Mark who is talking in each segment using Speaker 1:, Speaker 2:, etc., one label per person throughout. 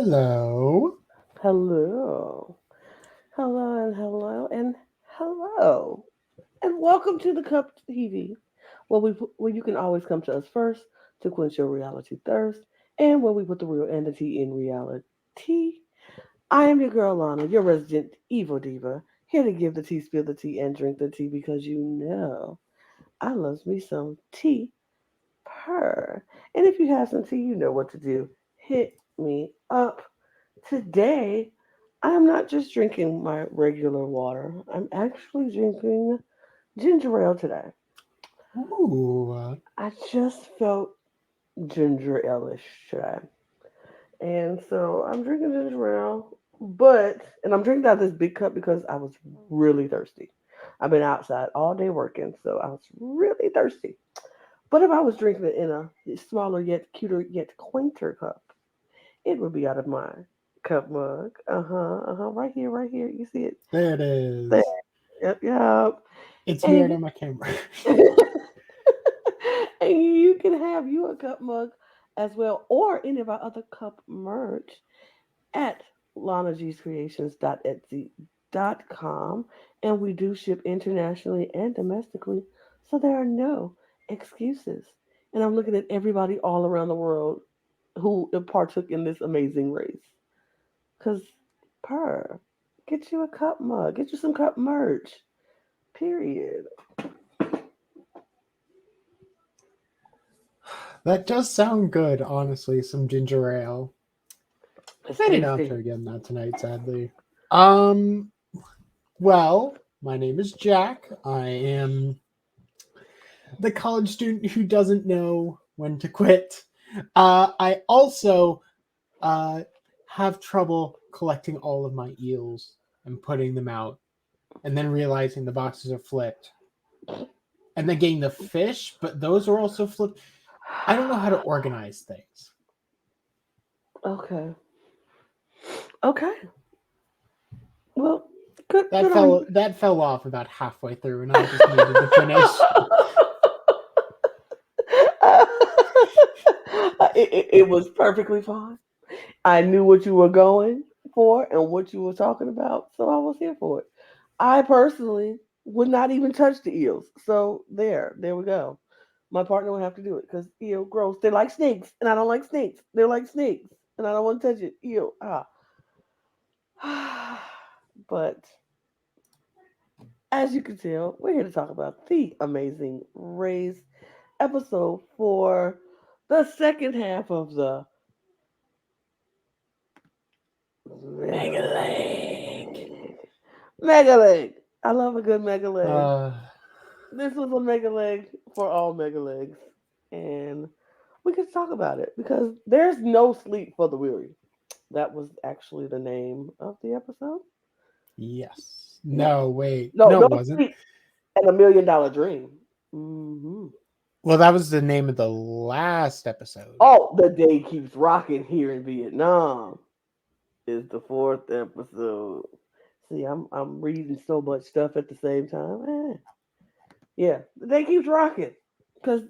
Speaker 1: Hello.
Speaker 2: Hello. Hello. And welcome to the Cup TV, where you can always come to us first to quench your reality thirst, and where we put the real and the tea in reality. I am your girl Lana, your resident evil diva, here to give the tea, spill the tea, and drink the tea because you know I loves me some tea purr. And if you have some tea, you know what to do. Hit me up. Today, I'm not just drinking my regular water. I'm actually drinking ginger ale today.
Speaker 1: Ooh.
Speaker 2: I just felt ginger ale-ish today. And so I'm drinking ginger ale, and I'm drinking out of this big cup because I was really thirsty. I've been outside all day working, so I was really thirsty. But if I was drinking it in a smaller yet cuter yet quainter cup, it would be out of my cup mug. Right here, right here. You see it
Speaker 1: There it
Speaker 2: there.
Speaker 1: is.
Speaker 2: Yep.
Speaker 1: It's
Speaker 2: And
Speaker 1: mirrored on my camera.
Speaker 2: and you can have you a cup mug as well, or any of our other cup merch at lanagscreations.etsy.com. And we do ship internationally and domestically, so there are no excuses. And I'm looking at everybody all around the world who partook in this amazing race. Because, per, get you a cup mug, get you some cup merch, period.
Speaker 1: That does sound good, honestly. Some ginger ale.
Speaker 2: It's
Speaker 1: I did not
Speaker 2: tasty.
Speaker 1: feel getting that tonight, sadly. Um. Well, my name is Jack. I am the college student who doesn't know when to quit. I also uh have trouble collecting all of my eels and putting them out, and then realizing the boxes are flipped, and then getting the fish, but those are also flipped. I don't know how to organize things.
Speaker 2: Okay. Okay. Well, good.
Speaker 1: That
Speaker 2: Good on
Speaker 1: fell
Speaker 2: you.
Speaker 1: that fell off about halfway through, and I just needed to finish.
Speaker 2: It was perfectly fine. I knew what you were going for and what you were talking about, so I was here for it. I personally would not even touch the eels. So there we go. My partner would have to do it because eel gross. They're like snakes, and I don't like snakes. They're like snakes, and I don't want to touch it. Eel. But as you can tell, we're here to talk about the amazing race episode for the second half of the Mega Leg. Mega Leg. I love a good Mega Leg.
Speaker 1: Uh,
Speaker 2: This was a Mega Leg for all Mega Legs. And we could talk about it because there's no sleep for the weary. That was actually the name of the episode.
Speaker 1: yes.
Speaker 2: Yep.
Speaker 1: No, wait.
Speaker 2: No,
Speaker 1: No,
Speaker 2: no
Speaker 1: it wasn't.
Speaker 2: sleep and $1 million dream. Hmm.
Speaker 1: Well, that was the name of the last episode.
Speaker 2: Oh, the day keeps rocking here in Vietnam is the fourth episode. See, I'm reading so much stuff at the same time. Yeah, the day keeps rocking because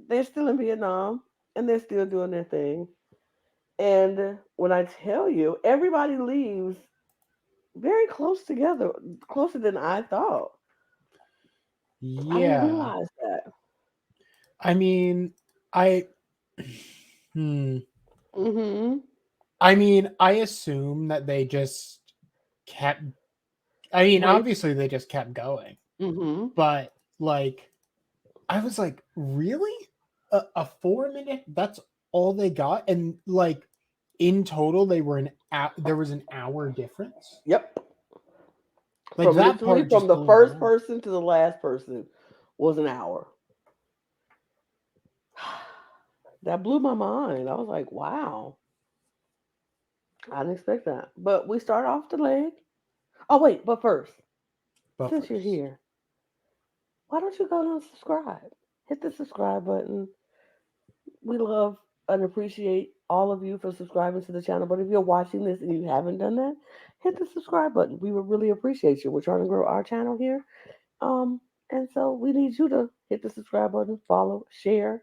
Speaker 2: they're still in Vietnam and they're still doing their thing. And when I tell you, everybody leaves very close together, closer than I thought. I didn't
Speaker 1: Yeah.
Speaker 2: realize that.
Speaker 1: I mean, I hmm.
Speaker 2: Mm-hmm.
Speaker 1: I mean, I assume that they just kept I mean,
Speaker 2: Wait.
Speaker 1: obviously they just kept going.
Speaker 2: Mm-hmm.
Speaker 1: But like I was like, really? A 4 minute? That's all they got, and like in total, there was an hour difference.
Speaker 2: Yep.
Speaker 1: Like
Speaker 2: From
Speaker 1: that
Speaker 2: literally
Speaker 1: part
Speaker 2: from
Speaker 1: just
Speaker 2: the
Speaker 1: blew my
Speaker 2: first
Speaker 1: mind.
Speaker 2: person to the last person was an hour. That blew my mind. I was like, wow, I didn't expect that. But we start off the leg. Oh wait, but first, since you're
Speaker 1: Buffers.
Speaker 2: here, why don't you go and subscribe? Hit the subscribe button. We love and appreciate all of you for subscribing to the channel. But if you're watching this and you haven't done that, hit the subscribe button. We would really appreciate you. We're trying to grow our channel here. Um, and so we need you to hit the subscribe button, follow, share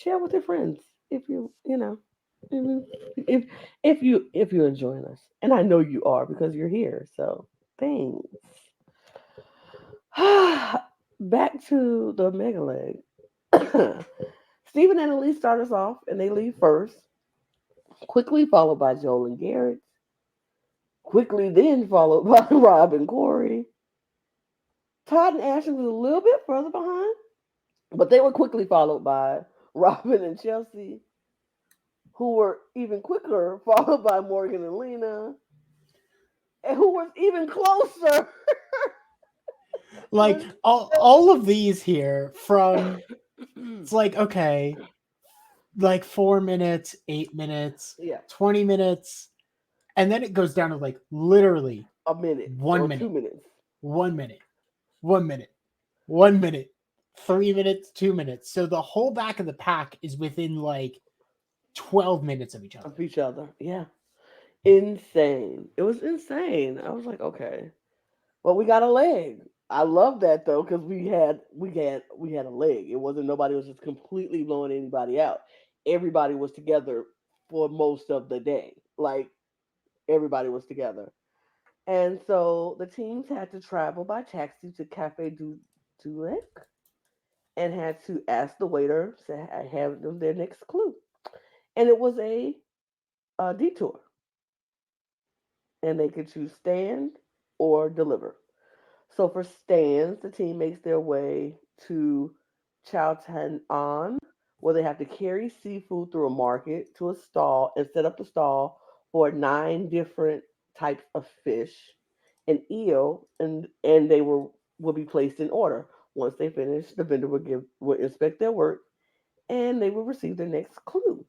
Speaker 2: with your friends if you know. Mhm. If you're enjoying us, and I know you are because you're here. So thanks. Back to the mega leg. Stephen and Elise start us off, and they leave first, quickly followed by Joel and Garrett. Quickly then followed by Rob and Corey. Todd and Ashley was a little bit further behind, but they were quickly followed by Robin and Chelsea, who were even quicker, followed by Morgan and Lena, and who was even closer.
Speaker 1: Like
Speaker 2: was
Speaker 1: all of these here from it's like okay, like 4 minutes, 8 minutes,
Speaker 2: yeah,
Speaker 1: 20 minutes, and then it goes down to like literally
Speaker 2: a minute
Speaker 1: one
Speaker 2: or two
Speaker 1: minute,
Speaker 2: minutes.
Speaker 1: 1 minute, 1 minute, 1 minute, 3 minutes, 2 minutes. So the whole back of the pack is within like 12 minutes of each other.
Speaker 2: Of each other. Yeah. Insane. It was insane. I was like, okay. Well, we got a leg. I love that though, because we had a leg. It wasn't nobody was just completely blowing anybody out. Everybody was together for most of the day. Like everybody was together. And so the teams had to travel by taxi to Cafe du Lac and had to ask the waiter to have them their next clue. And it was a detour. And they could choose stand or deliver. So for stands, the team makes their way to Chow Tan An, where they have to carry seafood through a market to a stall and set up the stall for 9 different types of fish and eel, and they will be placed in order. Once they finish, the vendor will inspect their work and they will receive their next clue.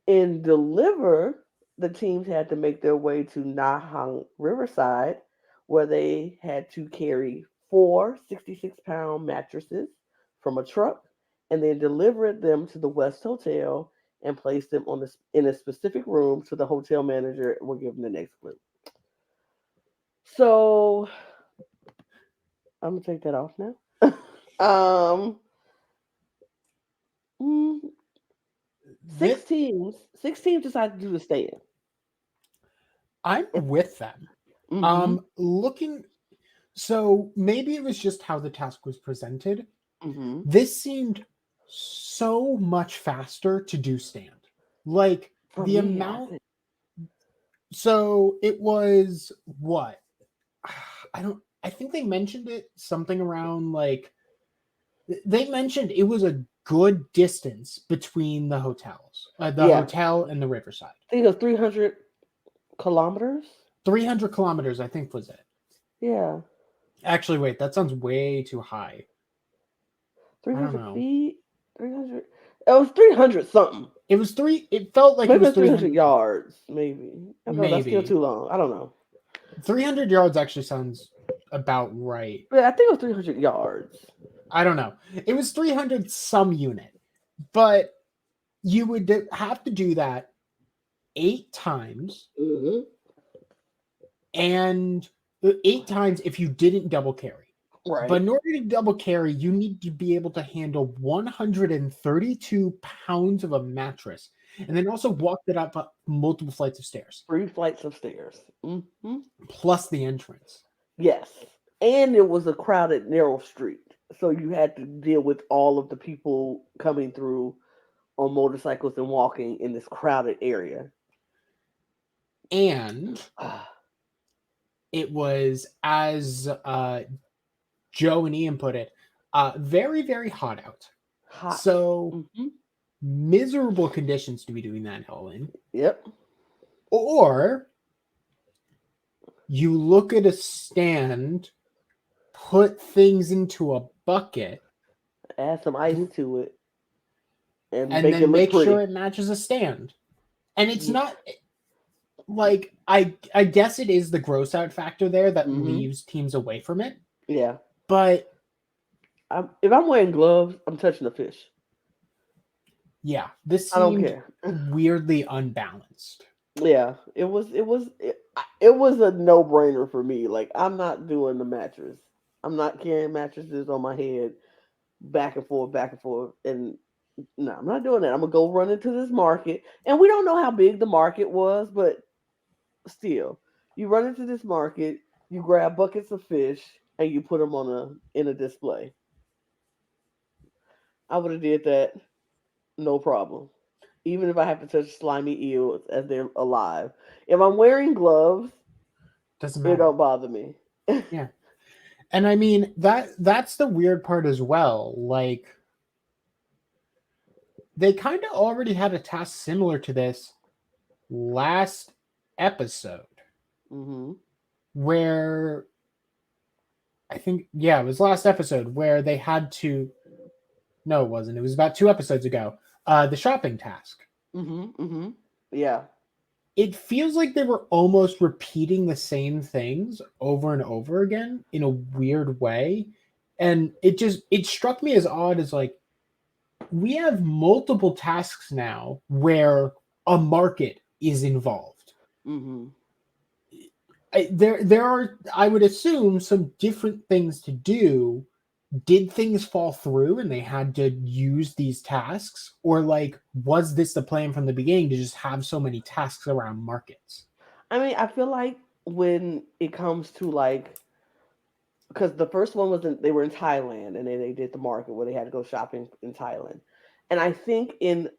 Speaker 2: In Deliver, the teams had to make their way to Nahang Riverside, where they had to carry 4 66-pound mattresses from a truck and then deliver them to the West Hotel and place them in a specific room so the hotel manager will give them the next clue. So I'm gonna take that off now. um, mm,
Speaker 1: This,
Speaker 2: six teams decided to do the stand.
Speaker 1: I'm with them.
Speaker 2: Mm-hmm.
Speaker 1: Looking, so maybe it was just how the task was presented.
Speaker 2: Mm-hmm.
Speaker 1: This seemed so much faster to do stand. Like
Speaker 2: For
Speaker 1: the
Speaker 2: me, I
Speaker 1: amount,
Speaker 2: think.
Speaker 1: so it was what? I don't, I think they mentioned it something around like, they mentioned it was a good distance between the hotels, the
Speaker 2: Yeah,
Speaker 1: hotel and the riverside.
Speaker 2: I think it was 300 kilometers.
Speaker 1: 300 kilometers, I think, was it.
Speaker 2: Yeah,
Speaker 1: Actually, wait, that sounds way too high. I don't
Speaker 2: 300
Speaker 1: know.
Speaker 2: feet. 300. It was 300 something.
Speaker 1: It felt like it
Speaker 2: Maybe
Speaker 1: was
Speaker 2: it's 300
Speaker 1: 300,
Speaker 2: yards. Maybe. I know that's still
Speaker 1: maybe.
Speaker 2: too long. I don't know.
Speaker 1: 300 yards actually sounds about right.
Speaker 2: But I think it was 300 yards.
Speaker 1: I don't know. It was 300 some unit, but you would have to do that 8 times,
Speaker 2: Mm-hmm.
Speaker 1: and 8 times if you didn't double carry. But
Speaker 2: Right.
Speaker 1: in order to double carry, you need to be able to handle 132 pounds of a mattress and then also walk it up multiple flights of stairs,
Speaker 2: 3 flights of stairs. Mm-hmm.
Speaker 1: plus the entrance.
Speaker 2: Yes. And it was a crowded, narrow street. So you had to deal with all of the people coming through on motorcycles and walking in this crowded area.
Speaker 1: And it was, as Joe and Ian put it, very, very hot out.
Speaker 2: Hot.
Speaker 1: So
Speaker 2: Mm-hmm.
Speaker 1: miserable conditions to be doing that, Helen.
Speaker 2: Yep.
Speaker 1: Or you look at a stand, put things into a bucket,
Speaker 2: Add some ice to it and
Speaker 1: and
Speaker 2: make it
Speaker 1: then
Speaker 2: look
Speaker 1: make sure
Speaker 2: pretty.
Speaker 1: it matches a stand. And it's
Speaker 2: Yeah.
Speaker 1: not like, I guess it is the gross out factor there that
Speaker 2: Mm-hmm.
Speaker 1: leaves teams away from it.
Speaker 2: Yeah.
Speaker 1: But
Speaker 2: If I'm wearing gloves, I'm touching the fish.
Speaker 1: yeah, this
Speaker 2: I don't
Speaker 1: seemed
Speaker 2: care.
Speaker 1: weirdly unbalanced.
Speaker 2: Yeah. It was a no brainer for me. Like I'm not doing the mattress. I'm not carrying mattresses on my head back and forth, and No, I'm not doing that. I'm gonna go run into this market, and we don't know how big the market was, but still, you run into this market, you grab buckets of fish, and you put them on a display. I would have did that, no problem. Even if I have to touch slimy eels as they're alive. If I'm wearing gloves,
Speaker 1: Doesn't
Speaker 2: it
Speaker 1: matter.
Speaker 2: don't bother me.
Speaker 1: Yeah. And I mean that's the weird part as well. Like they kind of already had a task similar to this last episode
Speaker 2: Hmm.
Speaker 1: where I think yeah, it was last episode where they had to no, it wasn't. It was about 2 episodes ago. The shopping task.
Speaker 2: Hmm. Hmm. Yeah.
Speaker 1: It feels like they were almost repeating the same things over and over again in a weird way. And it struck me as odd as like we have multiple tasks now where a market is involved.
Speaker 2: Hmm.
Speaker 1: There are I would assume some different things to do. Did things fall through and they had to use these tasks, or like was this the plan from the beginning to just have so many tasks around markets?
Speaker 2: I mean, I feel like when it comes to like, because the first one was they were in Thailand, and then they did the market where they had to go shopping in Thailand, and I think in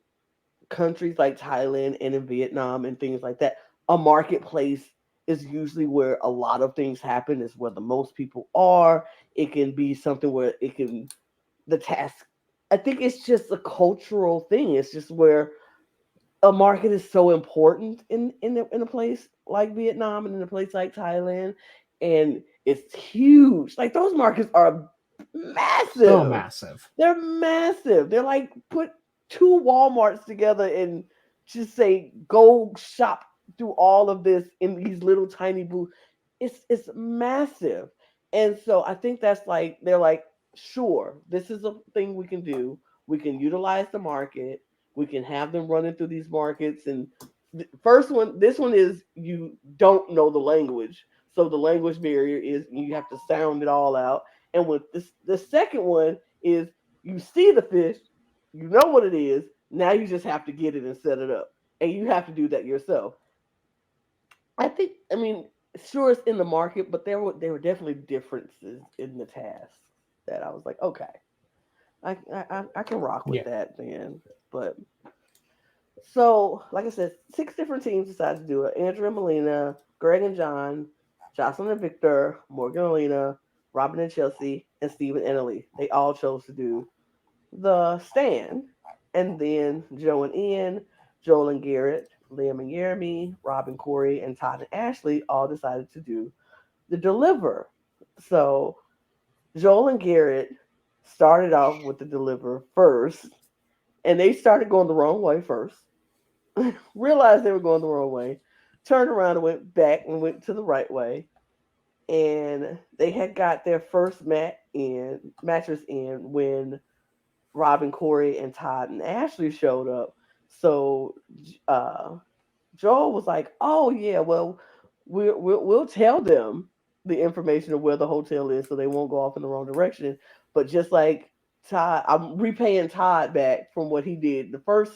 Speaker 2: countries like Thailand and in Vietnam and things like that, a marketplace is usually where a lot of things happen. Is where the most people are. It can be something where it can the task. I think it's just a cultural thing. It's just where a market is so important in a place like Vietnam and in a place like Thailand, and it's huge. Like those markets are
Speaker 1: So
Speaker 2: massive.
Speaker 1: massive.
Speaker 2: They're massive. They're like put two Walmarts together and just say go shop through all of this in these little tiny booths. It's massive. And so I think that's like they're like, sure, this is a thing we can do. We can utilize the market. We can have them running through these markets. And first one, this one is you don't know the language. So the language barrier is you have to sound it all out. And with this, the second one is you see the fish, you know what it is. Now you just have to get it and set it up, and you have to do that yourself. I think. I mean, sure, it's in the market, but there were definitely differences in the tasks that I was like, okay, I can rock with
Speaker 1: Yeah.
Speaker 2: that then. But so, like I said, 6 different teams decided to do it. Andrew and Melina, Greg and John, Jocelyn and Victor, Morgan and Alina, Robin and Chelsea, and Stephen and Ellie. They all chose to do the stand. And then Joe and Ian, Joel and Garrett, Liam and Jeremy, Rob and Corey, and Todd and Ashley all decided to do the deliver. So Joel and Garrett started off with the deliver first, and they started going the wrong way first. Realized they were going the wrong way, turned around and went back and went to the right way. And they had got their first mattress in when Robin, Corey, and Todd and Ashley showed up. So uh, Joel was like, "Oh yeah, well we'll tell them the information of where the hotel is, so they won't go off in the wrong direction." But just like Todd, I'm repaying Todd back from what he did the first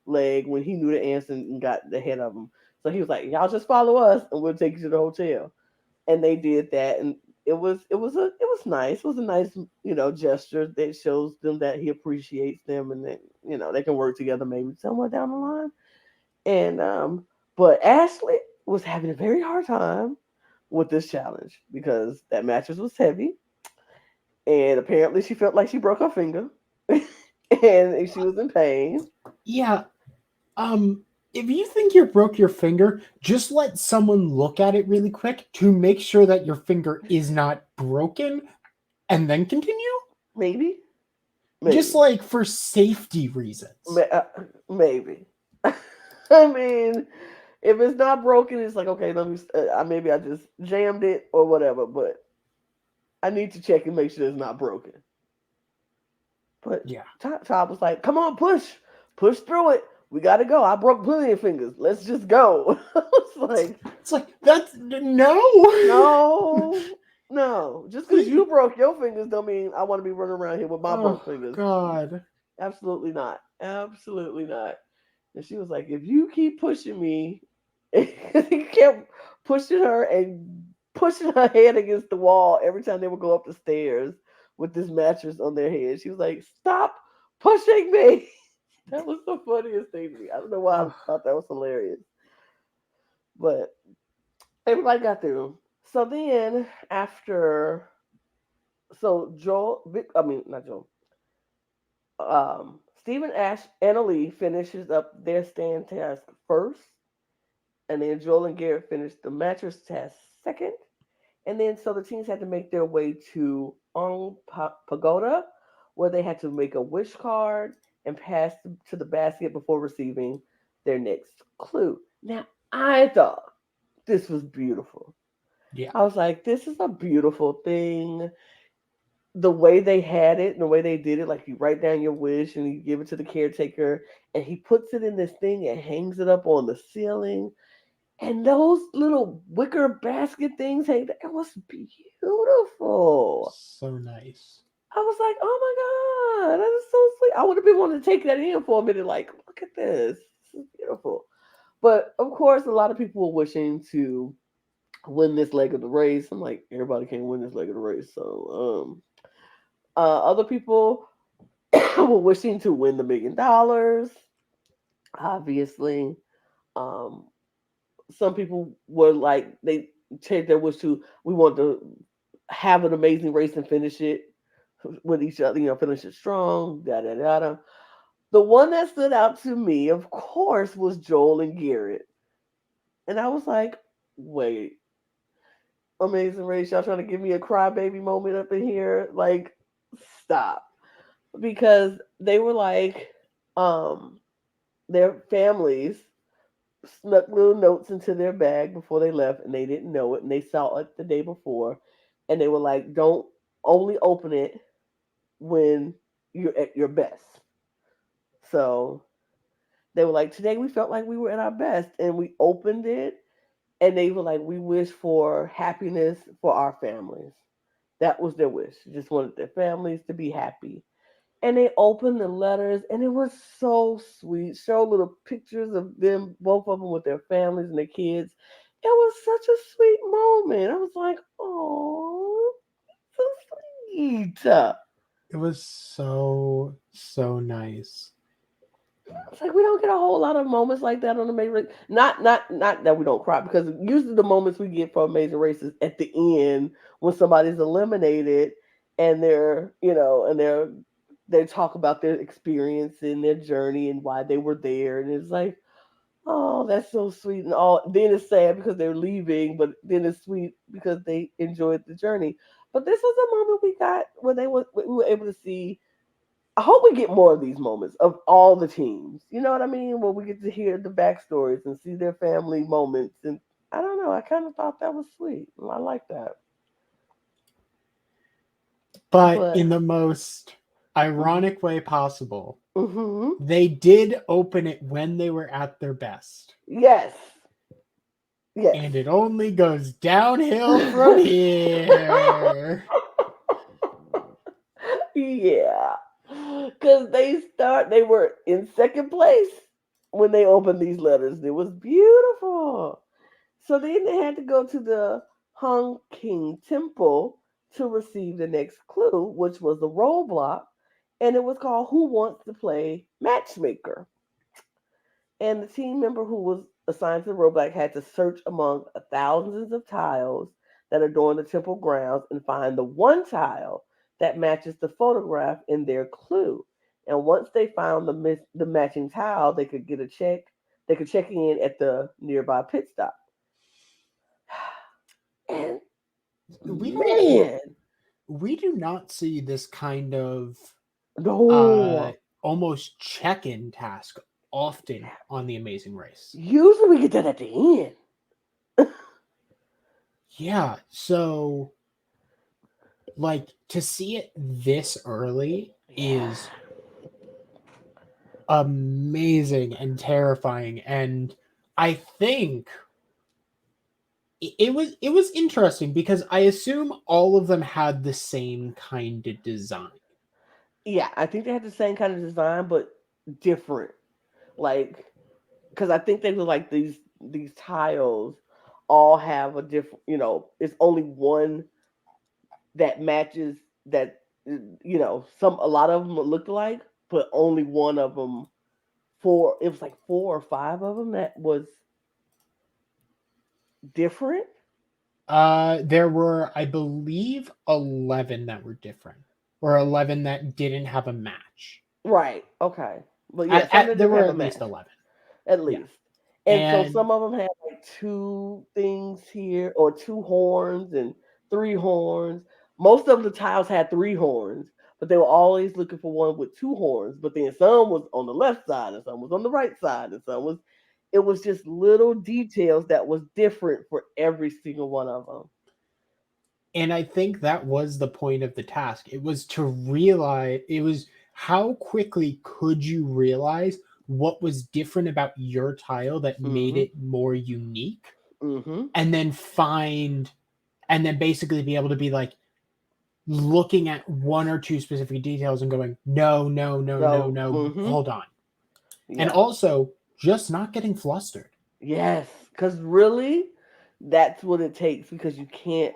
Speaker 2: leg when he knew the answer and got ahead of him. So he was like, "Y'all just follow us, and we'll take you to the hotel." And they did that, and it was nice. It was a nice gesture that shows them that he appreciates them, and that they can work together maybe somewhere down the line. And but Ashley was having a very hard time with this challenge because that mattress was heavy, and apparently she felt like she broke her finger, and she was in pain.
Speaker 1: Yeah. If you think you broke your finger, just let someone look at it really quick to make sure that your finger is not broken and then continue.
Speaker 2: Maybe,
Speaker 1: Just
Speaker 2: maybe,
Speaker 1: like for safety reasons.
Speaker 2: maybe. I mean, if it's not broken, it's like okay, let me. Maybe I just jammed it or whatever, but I need to check and make sure it's not broken. But
Speaker 1: Yeah.
Speaker 2: Todd was like, "Come on, push through it. We got to go. I broke plenty of fingers. Let's just go." I was like,
Speaker 1: It's like that's no.
Speaker 2: "No, no. Just because you broke your fingers don't mean I want to be running around here with my
Speaker 1: Oh
Speaker 2: broke fingers."
Speaker 1: God.
Speaker 2: Absolutely not. Absolutely not. And she was like, if you keep pushing me, he kept pushing her and pushing her head against the wall every time they would go up the stairs with this mattress on their head. She was like, stop pushing me. That was the funniest thing to me. I don't know why I
Speaker 1: Oh,
Speaker 2: thought that was hilarious. But everybody got through. So then after so Joel I mean not Joel. Stephen Ash and Ali finishes up their stand task first, and then Joel and Garrett finished the mattress task second. And then so the teams had to make their way to Pagoda, where they had to make a wish card and pass to the basket before receiving their next clue. Now I thought this was beautiful.
Speaker 1: yeah.
Speaker 2: I was like, this is a beautiful thing. The way they had it and the way they did it, like you write down your wish and you give it to the caretaker, and he puts it in this thing and hangs it up on the ceiling. And those little wicker basket things, hey, it was beautiful.
Speaker 1: So nice.
Speaker 2: I was like, oh my God, that is so sweet. I would have been wanting to take that in for a minute, like, look at this. This is beautiful. But of course, a lot of people were wishing to win this leg of the race. I'm like, everybody can't win this leg of the race. So, other people were wishing to win the $1 million. Obviously, um, some people were like they changed their wish to we want to have an amazing race and finish it with each other. Finish it strong. Da da da da. The one that stood out to me, of course, was Joel and Garrett, and I was like, wait, amazing race, y'all trying to give me a crybaby moment up in here? Like, stop, because they were like, um, their families snuck little notes into their bag before they left, and they didn't know it, and they saw it the day before, and they were like, don't only open it when you're at your best. So they were like, today we felt like we were at our best, and we opened it, and they were like, we wish for happiness for our families. That was their wish. They just wanted their families to be happy. And they opened the letters, and it was so sweet. Show little pictures of them, both of them with their families and their kids. It was such a sweet moment. I was like, oh, so sweet.
Speaker 1: It was so nice.
Speaker 2: It's like we don't get a whole lot of moments like that on Amazing Race. Not that we don't cry, because usually the moments we get for Amazing Races at the end when somebody's eliminated, and they talk about their experience and their journey and why they were there, and it's like, oh, that's so sweet, and all. Then it's sad because they're leaving, but then it's sweet because they enjoyed the journey. But this was a moment we got where we were able to see. I hope we get more of these moments of all the teams. You know what I mean? Where we get to hear the backstories and see their family moments. And I don't know. I kind of thought that was sweet. I like that.
Speaker 1: But
Speaker 2: But
Speaker 1: in the most ironic way possible,
Speaker 2: mm-hmm.
Speaker 1: they did open it when they were at their best.
Speaker 2: Yes, yes,
Speaker 1: And it only goes downhill from here.
Speaker 2: yeah. Because they were in second place when they opened these letters. It was beautiful. So then they had to go to the Hung King Temple to receive the next clue, which was the roadblock, and it was called Who Wants to Play Matchmaker? And the team member who was assigned to the roadblock had to search among thousands of tiles that adorn the temple grounds and find the one tile that matches the photograph in their clue. And once they found the matching tile, they could get a check. They could check in at the nearby pit stop. And
Speaker 1: We don't
Speaker 2: man,
Speaker 1: we do not see this kind of uh
Speaker 2: no.
Speaker 1: almost check-in task often on the Amazing Race.
Speaker 2: Usually we get that at the end.
Speaker 1: Yeah, so like to see it this early
Speaker 2: Yeah.
Speaker 1: is amazing and terrifying, and I think it was interesting because I assume all of them had the same kind of design.
Speaker 2: Yeah, I think they had the same kind of design, but different. Like, because I think they were like these tiles all have a different. It's only one that matches that. Some a lot of them looked alike, but only one of them. It was like four or five of them that was different.
Speaker 1: There were, I believe, 11 that were different, or 11 that didn't have a match.
Speaker 2: Right. Okay. But yeah, some that
Speaker 1: There
Speaker 2: didn't
Speaker 1: were
Speaker 2: have a
Speaker 1: at least
Speaker 2: match,
Speaker 1: 11.
Speaker 2: at
Speaker 1: Yeah.
Speaker 2: least. And so
Speaker 1: And
Speaker 2: some of them had like two things here, or two horns and three horns. Most of the tiles had three horns, but they were always looking for one with two horns. But then some was on the left side, and some was on the right side, and some was. It was just little details that was different for every single one of them.
Speaker 1: I think that was the point of the task. It was to realize, it was how quickly could you realize what was different about your tile that made
Speaker 2: Mm-hmm.
Speaker 1: it more unique,
Speaker 2: Mm-hmm.
Speaker 1: and then find, and then basically be able to be like looking at one or two specific details and going, no, no, no, no,
Speaker 2: So,
Speaker 1: no,
Speaker 2: mm-hmm.
Speaker 1: hold on. And
Speaker 2: Yeah.
Speaker 1: also just not getting flustered.
Speaker 2: Yes, because really, that's what it takes because you can't,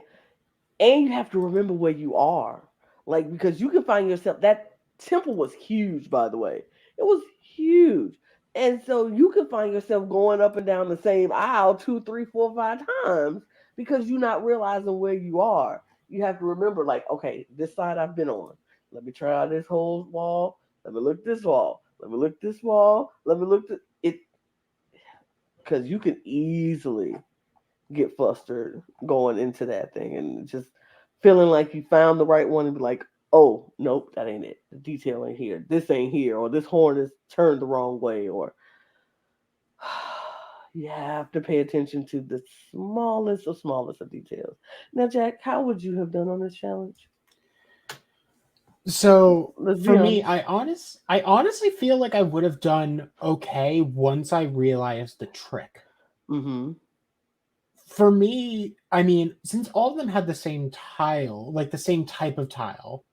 Speaker 2: and you have to remember where you are. Like, because you can find yourself, that temple was huge, by the way. It was huge. And so you can find yourself going up and down the same aisle two, three, four, five times because you're not realizing where you are. You have to remember, like, okay, this side I've been on. Let me try out this whole wall. Let me look this wall. Let me look this wall. Let me look it, because you can easily get flustered going into that thing and just feeling like you found the right one and be like, oh, nope, that ain't it. The detail ain't here. This ain't here, or this horn is turned the wrong way, or you have to pay attention to the smallest of details. Now, Jack, how would you have done on this challenge?
Speaker 1: So
Speaker 2: Let's be
Speaker 1: for me,
Speaker 2: honest.
Speaker 1: I honestly feel like I would have done okay once I realized the trick.
Speaker 2: Mm-hmm.
Speaker 1: For me, I mean, since all of them had the same tile, like the same type of tile,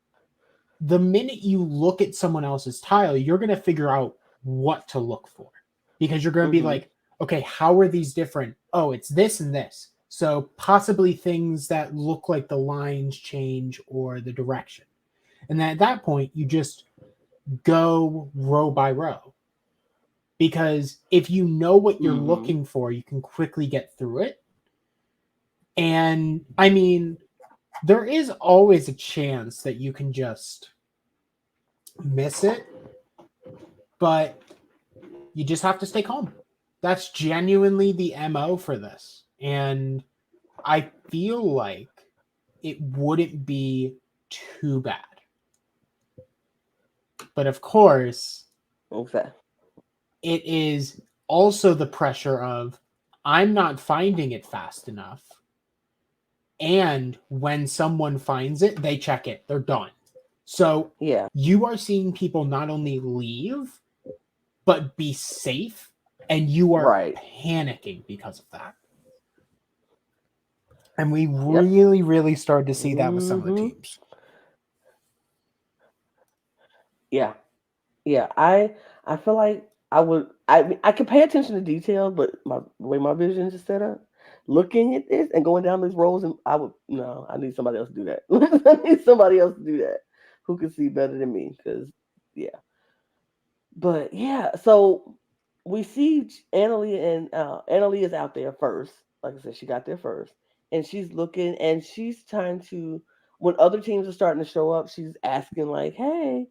Speaker 1: the minute you look at someone else's tile, you're going to figure out what to look for, because you're going to be
Speaker 2: Mm-hmm.
Speaker 1: like, okay, how are these different? Oh, it's this and this. So possibly things that look like the lines change or the direction. And then at that point, you just go row by row, because if you know what you're
Speaker 2: Mm-hmm.
Speaker 1: looking for, you can quickly get through it. And I mean, there is always a chance that you can just miss it, but you just have to stay calm. That's genuinely the MO for this. And I feel like it wouldn't be too bad. But of course,
Speaker 2: Okay.
Speaker 1: it is also the pressure of I'm not finding it fast enough. And when someone finds it, they check it, they're done. So
Speaker 2: Yeah.
Speaker 1: you are seeing people not only leave, but be safe, and you are
Speaker 2: Right.
Speaker 1: panicking because of that. And we
Speaker 2: Yep.
Speaker 1: really, really started to see that with some of the
Speaker 2: Mm-hmm.
Speaker 1: teams.
Speaker 2: Yeah. Yeah, I feel like I can pay attention to details, but the way my vision is set up, looking at this and going down these rows, and I would no, I need somebody else to do that. I need somebody else to do that who can see better than me. Because yeah, but yeah, so we see Annalie, and Annalie is out there first. Like I said, she got there first, and she's looking and she's trying to. When other teams are starting to show up, she's asking like, "Hey,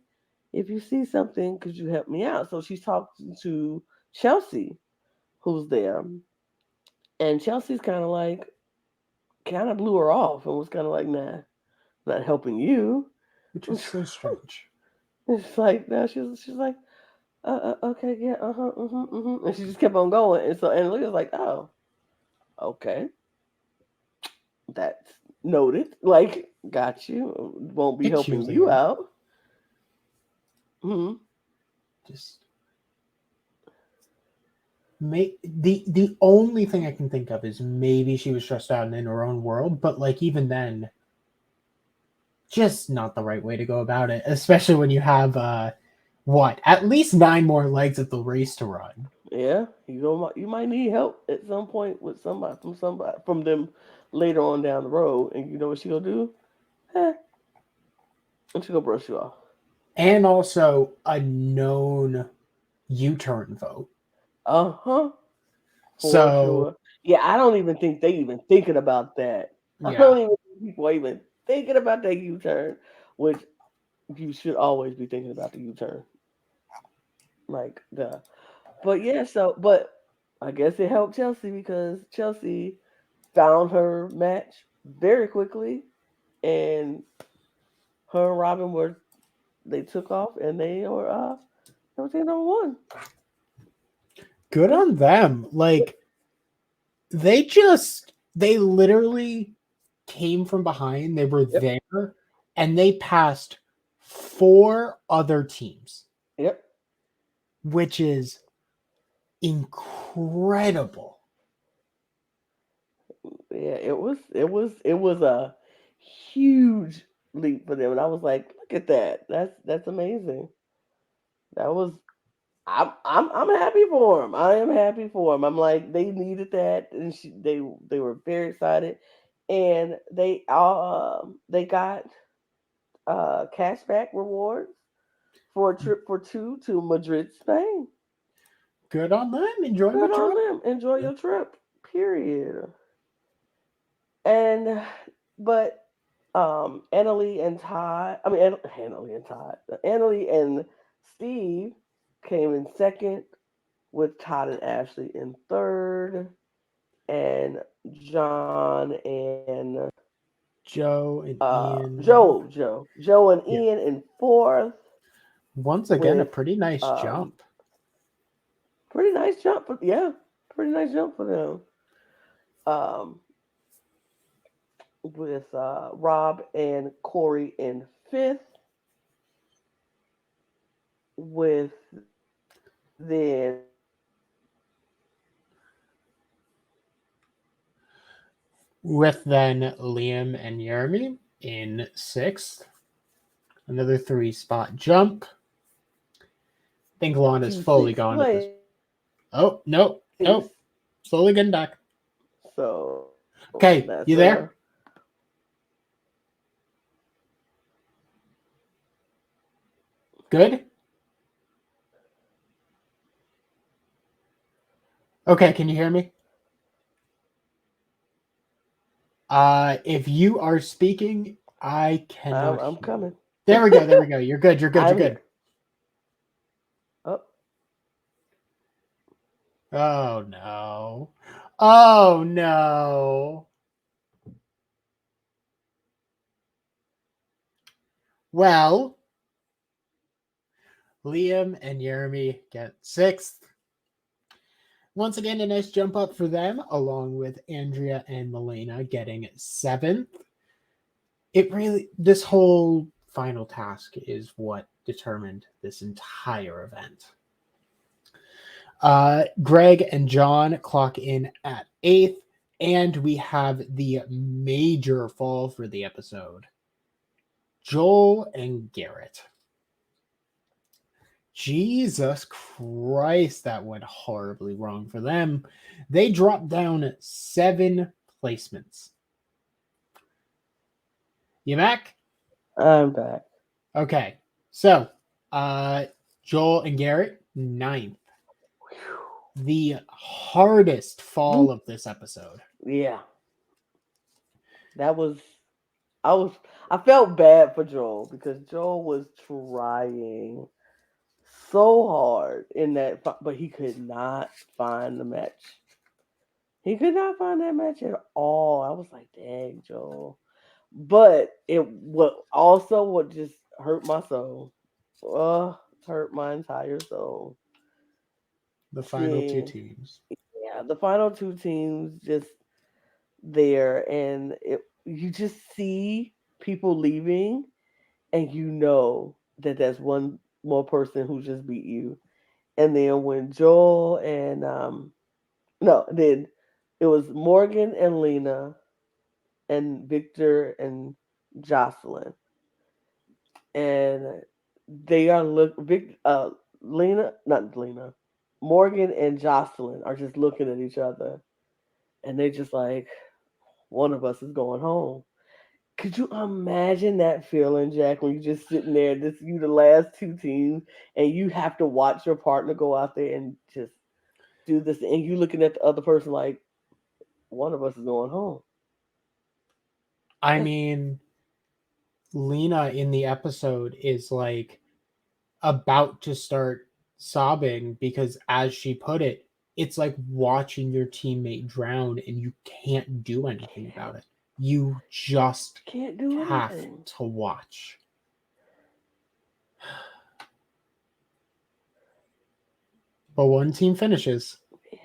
Speaker 2: if you see something, could you help me out?" So she's talking to Chelsea, who's there, and Chelsea's kind of blew her off and was kind of like, "Nah, not helping you."
Speaker 1: Which is so strange.
Speaker 2: It's like, no, she's like, okay, yeah, uh-huh, and she just kept on going, and so and Lydia's like, "Oh, okay, that's noted. Like, got you. Won't be
Speaker 1: It's
Speaker 2: helping
Speaker 1: usually
Speaker 2: you
Speaker 1: her.
Speaker 2: out." Hmm.
Speaker 1: Just make the only thing I can think of is maybe she was stressed out and in her own world, but like even then, just not the right way to go about it, especially when you have at least 9 more legs of the race to run.
Speaker 2: Yeah, you might need help at some point with somebody from them later on down the road, and you know what she gonna do? Eh, and she gonna brush you off.
Speaker 1: And also a known U-turn vote.
Speaker 2: Uh huh. For
Speaker 1: So
Speaker 2: sure. Yeah, I don't even think they even thinking about that. I
Speaker 1: yeah.
Speaker 2: don't even think people are even thinking about that U turn, which you should always be thinking about the U turn. Like the, but yeah. But I guess it helped Chelsea because Chelsea found her match very quickly, and her and Robin they took off and they were taking number one.
Speaker 1: Good on them. Like they literally came from behind. They were
Speaker 2: Yep.
Speaker 1: there and they passed 4 other teams,
Speaker 2: Yep.
Speaker 1: which is incredible.
Speaker 2: Yeah, it was a huge leap for them, and I was like, look at that. That's amazing. That was I'm happy for him. I am happy for him. I'm like they needed that, and they were very excited, and they got cashback rewards for a trip for two to Madrid, Spain.
Speaker 1: Good on them. Enjoy my
Speaker 2: Good on
Speaker 1: trip.
Speaker 2: them. Enjoy your trip. Period. And but Annalie and Todd, I mean Annalie and Todd, Annalie and Steve came in second, with Todd and Ashley in third, and John and
Speaker 1: Joe and Ian.
Speaker 2: Joe and
Speaker 1: Yeah.
Speaker 2: Ian in fourth,
Speaker 1: Once again, a
Speaker 2: with
Speaker 1: pretty nice
Speaker 2: um
Speaker 1: jump.
Speaker 2: pretty nice jump for pretty nice jump for them. Um with Rob and Corey in fifth, with then
Speaker 1: With then Liam and Jeremy in sixth. Another 3 spot jump. I think Lana's
Speaker 2: to
Speaker 1: fully
Speaker 2: sixth
Speaker 1: gone at this.
Speaker 2: place.
Speaker 1: Oh, nope, nope. Slowly getting back.
Speaker 2: So that's
Speaker 1: Okay, you there? Good? Okay, can you hear me? If you are speaking, I cannot
Speaker 2: I'm
Speaker 1: hear you.
Speaker 2: coming.
Speaker 1: There we go, there we go. You're good, you're good, you're
Speaker 2: I'm
Speaker 1: good.
Speaker 2: here. Oh,
Speaker 1: Oh no. Oh no. Well, Liam and Jeremy get sixth. Once again, a nice jump up for them, along with Andrea and Milena getting seventh. This whole final task is what determined this entire event. Greg and John clock in at eighth, and we have the major fall for the episode. Joel and Garrett. Jesus Christ, that went horribly wrong for them. They dropped down 7 placements. You back?
Speaker 2: I'm back.
Speaker 1: Okay. So, uh, Joel and Garrett, ninth. The hardest fall of this episode.
Speaker 2: Yeah, that was. I was. I felt bad for Joel because Joel was trying so hard in that, but he could not find the match. He could not find that match at all. I was like, dang, Joel. But it what just hurt my soul. Hurt my entire soul.
Speaker 1: The final two
Speaker 2: Seeing,
Speaker 1: teams.
Speaker 2: yeah, the final two teams just there, and you just see people leaving, and you know that that's one more person who just beat you. And then when Joel and no, then it was Morgan and Lena and Victor and Jocelyn. and they are Lena, not Lena, Morgan and Jocelyn are just looking at each other, and they just like, one of us is going home. Could you imagine that feeling, Jack, when you're just sitting there, this you the last two teams, and you have to watch your partner go out there and just do this, and you looking at the other person like, one of us is going home.
Speaker 1: I
Speaker 2: That's
Speaker 1: mean, Lena in the episode is like about to start sobbing because, as she put it, it's like watching your teammate drown and you can't do anything
Speaker 2: can't
Speaker 1: about it. You just
Speaker 2: can't do
Speaker 1: have
Speaker 2: anything.
Speaker 1: to watch. But one team finishes.
Speaker 2: Yeah,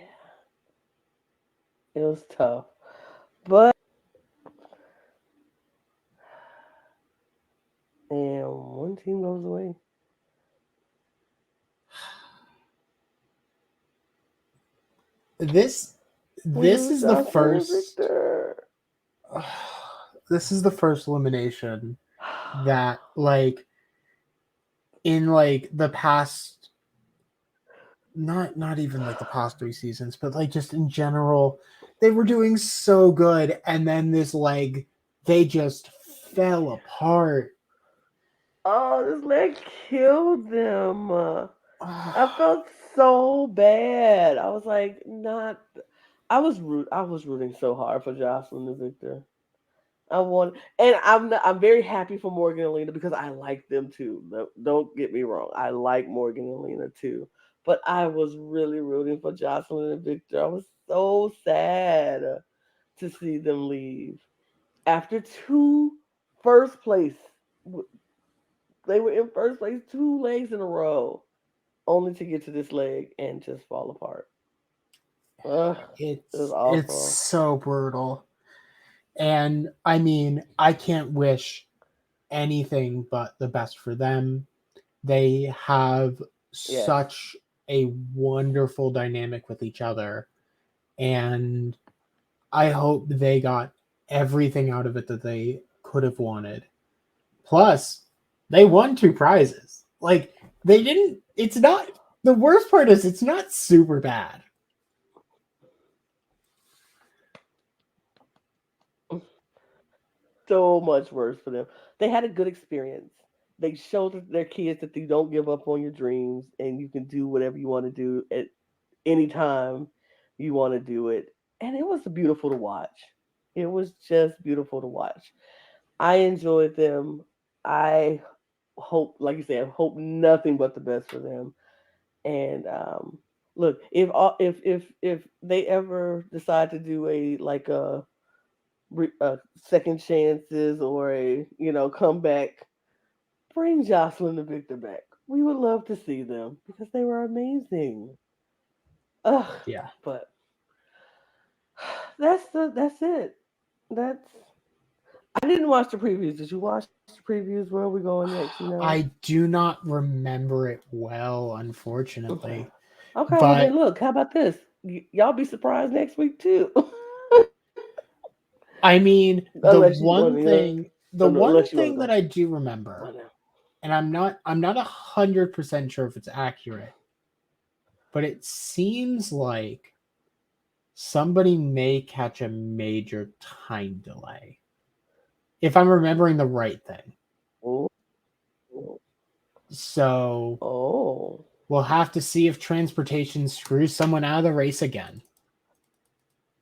Speaker 2: it was tough, but and one team goes away.
Speaker 1: This
Speaker 2: We
Speaker 1: this
Speaker 2: lose
Speaker 1: is the
Speaker 2: Jocelyn and
Speaker 1: first
Speaker 2: Victor.
Speaker 1: this is the first elimination that, like, in like the past, not even like the past 3 seasons, but like just in general, they were doing so good, and then this leg, they just fell apart.
Speaker 2: Oh, this leg killed them. I felt so bad. I was like, not. I was rooting so hard for Jocelyn and Victor. I want, and I'm very happy for Morgan and Lena because I like them too. Don't get me wrong, I like Morgan and Lena too. But I was really rooting for Jocelyn and Victor. I was so sad to see them leave after two first place. They were in first place 2 legs in a row, only to get to this leg and just fall apart. Ugh, it was
Speaker 1: It's
Speaker 2: awful.
Speaker 1: so brutal. And I mean, I can't wish anything but the best for them. They have
Speaker 2: Yes.
Speaker 1: such a wonderful dynamic with each other, and I hope they got everything out of it that they could have wanted. Plus, they won 2 prizes. Like, they didn't, it's not, the worst part is it's not super bad.
Speaker 2: So much worse for them. They had a good experience. They showed their kids that you don't give up on your dreams and you can do whatever you want to do at any time you want to do it. And it was beautiful to watch. It was just beautiful to watch. I enjoyed them. I hope, like you said, hope nothing but the best for them. And look, if they ever decide to do a like a second chances or a comeback, bring Jocelyn and Victor back. We would love to see them because they were amazing. Ugh,
Speaker 1: Yeah.
Speaker 2: but that's it. That's I didn't watch the previews. Did you watch the previews? Where are we going next? You know.
Speaker 1: I do not remember it well,
Speaker 2: Okay.
Speaker 1: unfortunately.
Speaker 2: Okay. Well then,
Speaker 1: But
Speaker 2: look. How about this? Y'all be surprised next week too.
Speaker 1: I mean,
Speaker 2: unless you want to,
Speaker 1: the one
Speaker 2: unless you want to
Speaker 1: thing that
Speaker 2: go.
Speaker 1: I do
Speaker 2: Come
Speaker 1: remember,
Speaker 2: on now.
Speaker 1: and I'm not 100% sure if it's accurate, but it seems like somebody may catch a major time delay. If I'm remembering the right thing.
Speaker 2: Oh.
Speaker 1: So
Speaker 2: Oh.
Speaker 1: we'll have to see if transportation screws someone out of the race again.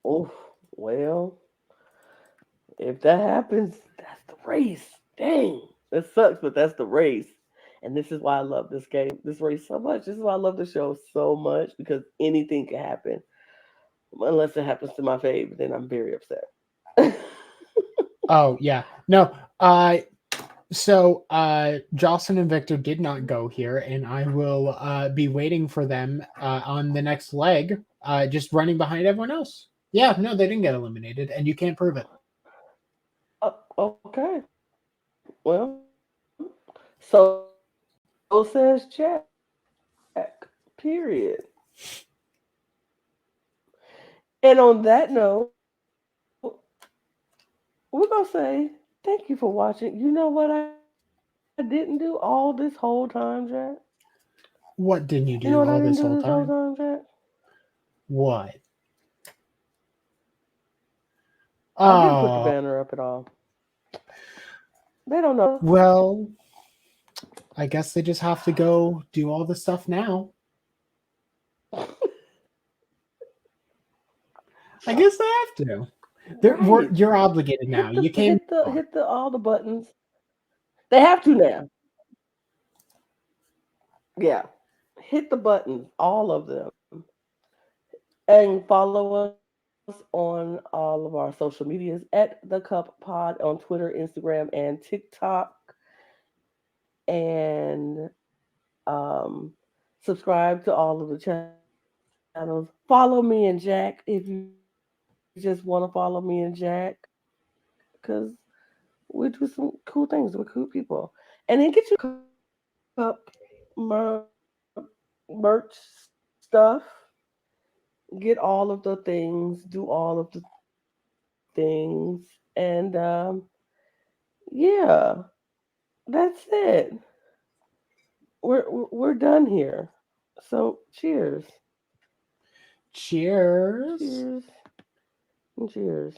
Speaker 2: Oh. Well, if that happens, that's the race. Dang. It sucks, but that's the race. And this is why I love this game, this race so much. This is why I love the show so much because anything can happen. Unless it happens to my fave, then I'm very upset.
Speaker 1: Oh yeah. No. So Jocelyn and Victor did not go here, and I will be waiting for them on the next leg, just running behind everyone else. Yeah, no, they didn't get eliminated, and you can't prove it.
Speaker 2: Okay. Well, so says Jack. Period. And on that note, we're gonna say thank you for watching. You know what I do? didn't do all this whole time, Jack?
Speaker 1: What didn't you
Speaker 2: You know
Speaker 1: do
Speaker 2: what I
Speaker 1: all
Speaker 2: didn't
Speaker 1: this
Speaker 2: do
Speaker 1: whole
Speaker 2: this whole
Speaker 1: time?
Speaker 2: time, Jack?
Speaker 1: What?
Speaker 2: I didn't put the
Speaker 1: Oh,
Speaker 2: banner up at all. They don't know.
Speaker 1: well, I guess they just have to go do all the stuff now. I guess they have to.
Speaker 2: Right.
Speaker 1: You're obligated now. You can't move on.
Speaker 2: Hit the all the buttons. They have to now. Yeah. Hit the buttons, all of them. And follow us on all of our social medias at the Cup Pod on Twitter, Instagram, and TikTok. And um, subscribe to all of the channels. Follow me and Jack if you just want to follow me and Jack, because we do some cool things with cool people. And then get your cup merch stuff. Get all of the things, do all of the things, and yeah, that's it. We're done here. So cheers,
Speaker 1: Cheers.
Speaker 2: cheers, and cheers.